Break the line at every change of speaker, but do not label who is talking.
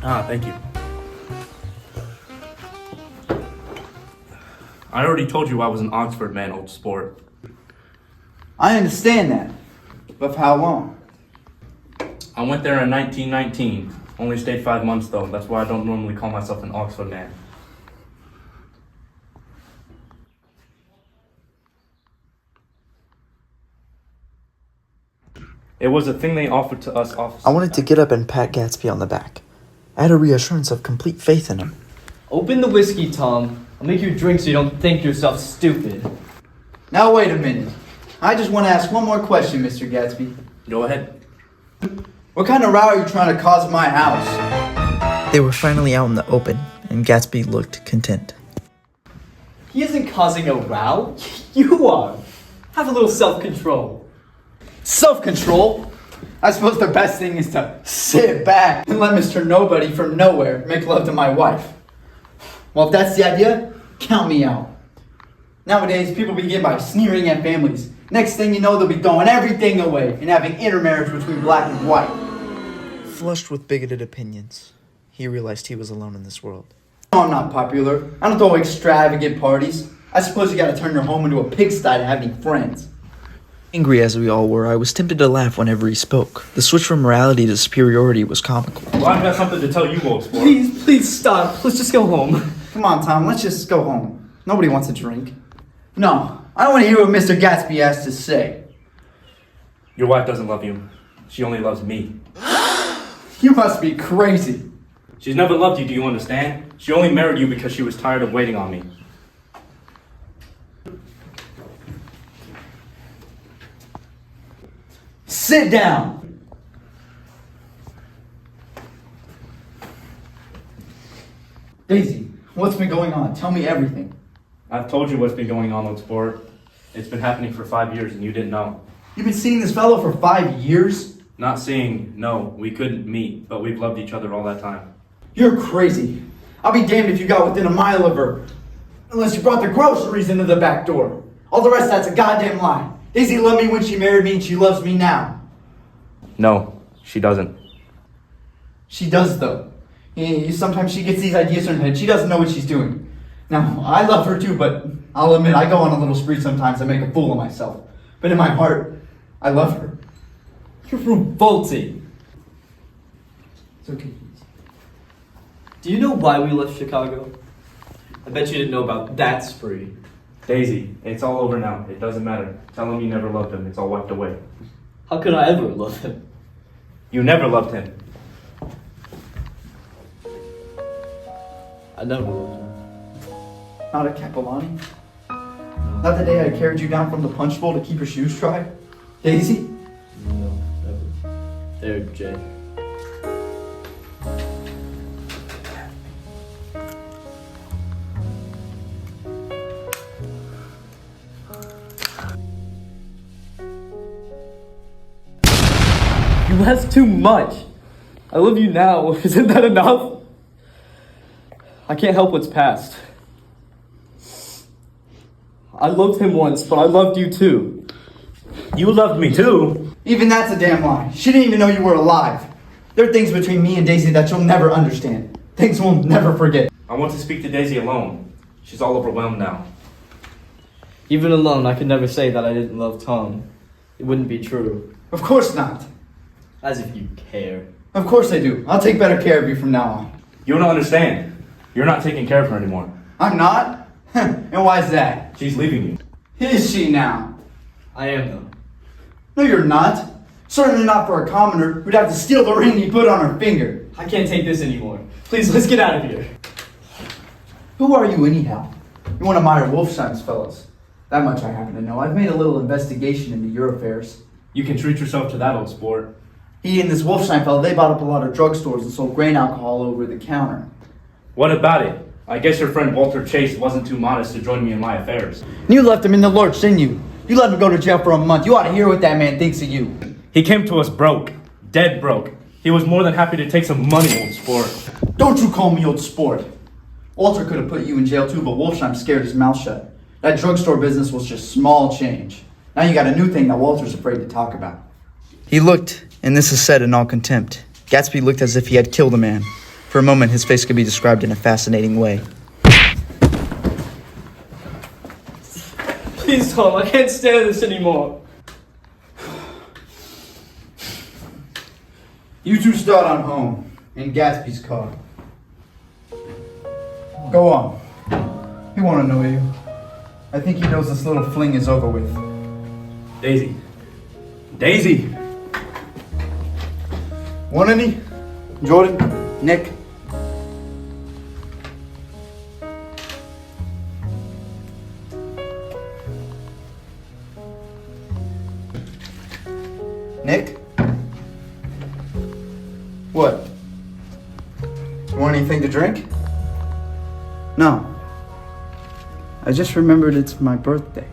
Ah, thank you. I already told you I was an Oxford man, old sport.
I understand that. But for how long?
I went there in 1919. Only stayed 5 months though. That's why I don't normally call myself an Oxford man. It was a thing they offered to us officers.
I wanted to get up and pat Gatsby on the back. I had a reassurance of complete faith in him.
Open the whiskey, Tom. I'll make you drink so you don't think yourself stupid.
Now wait a minute. I just want to ask one more question, Mr. Gatsby.
Go ahead.
What kind of row are you trying to cause at my house?
They were finally out in the open, and Gatsby looked content.
He isn't causing a row. You are. Have a little self-control.
Self-control? I suppose the best thing is to sit back and let Mr. Nobody from nowhere make love to my wife. Well, if that's the idea, count me out. Nowadays, people begin by sneering at families. Next thing you know, they'll be throwing everything away and having intermarriage between black and white.
Flushed with bigoted opinions, he realized he was alone in this world.
No, I'm not popular. I don't throw extravagant parties. I suppose you gotta turn your home into a pigsty to have any friends.
Angry as we all were, I was tempted to laugh whenever he spoke. The switch from morality to superiority was comical.
Well, I've got something to tell you, old sport.
Please stop. Let's just go home.
Come on, Tom, let's just go home. Nobody wants a drink. No, I don't want to hear what Mr. Gatsby has to say.
Your wife doesn't love you. She only loves me.
You must be crazy.
She's never loved you, do you understand? She only married you because she was tired of waiting on me.
Sit down. Daisy, what's been going on? Tell me everything.
I've told you what's been going on, old sport. It's been happening for 5 years and you didn't know.
You've been seeing this fellow for 5 years?
Not seeing, no, we couldn't meet, but we've loved each other all that time.
You're crazy. I'll be damned if you got within a mile of her. Unless you brought the groceries into the back door. All the rest, that's a goddamn lie. Daisy loved me when she married me and she loves me now.
No, she doesn't.
She does, though. Sometimes she gets these ideas in her head. She doesn't know what she's doing. Now, I love her too, but I'll admit I go on a little spree sometimes and make a fool of myself. But in my heart, I love her.
You're revolting.
It's okay.
Do you know why we left Chicago? I bet you didn't know about that spree.
Daisy, it's all over now. It doesn't matter. Tell him you never loved him. It's all wiped away.
How could I ever love him?
You never loved him.
I never loved him.
Not at Capilani? Not the day I carried you down from the punch bowl to keep your shoes dry? Daisy?
No, never. There, Jay. That's too much. I love you now. Isn't that enough? I can't help what's past. I loved him once, but I loved you too.
You loved me too.
Even that's a damn lie. She didn't even know you were alive. There are things between me and Daisy that you'll never understand. Things we'll never forget.
I want to speak to Daisy alone. She's all overwhelmed now.
Even alone, I could never say that I didn't love Tom. It wouldn't be true.
Of course not.
As if you care.
Of course I do. I'll take better care of you from now on.
You don't understand. You're not taking care of her anymore.
I'm not? And why's that?
She's leaving you.
Is she now?
I am, though.
No, you're not. Certainly not for a commoner who'd have to steal the ring you put on her finger.
I can't take this anymore. Please, let's get out of here.
Who are you anyhow? You're one of Meyer Wolfsheim's fellows. That much I happen to know. I've made a little investigation into your affairs.
You can treat yourself to that, old sport.
He and this Wolfsheim fellow, they bought up a lot of drugstores and sold grain alcohol over the counter.
What about it? I guess your friend Walter Chase wasn't too modest to join me in my affairs.
You left him in the lurch, didn't you? You let him go to jail for a month. You ought to hear what that man thinks of you.
He came to us broke. Dead broke. He was more than happy to take some money, old sport.
Don't you call me old sport. Walter could have put you in jail too, but Wolfsheim scared his mouth shut. That drugstore business was just small change. Now you got a new thing that Walter's afraid to talk about. He looked, and this is said in all contempt. Gatsby looked as if he had killed a man. For
For a moment, his face could be described in a fascinating way.
Please, Tom, I can't stand this anymore.
You two start on home in Gatsby's car. Go on. He won't annoy you. I think he knows this little fling is over with.
Daisy. Daisy!
Want any? Jordan? Nick? Nick? What? You want anything to drink? No. I just remembered it's my birthday.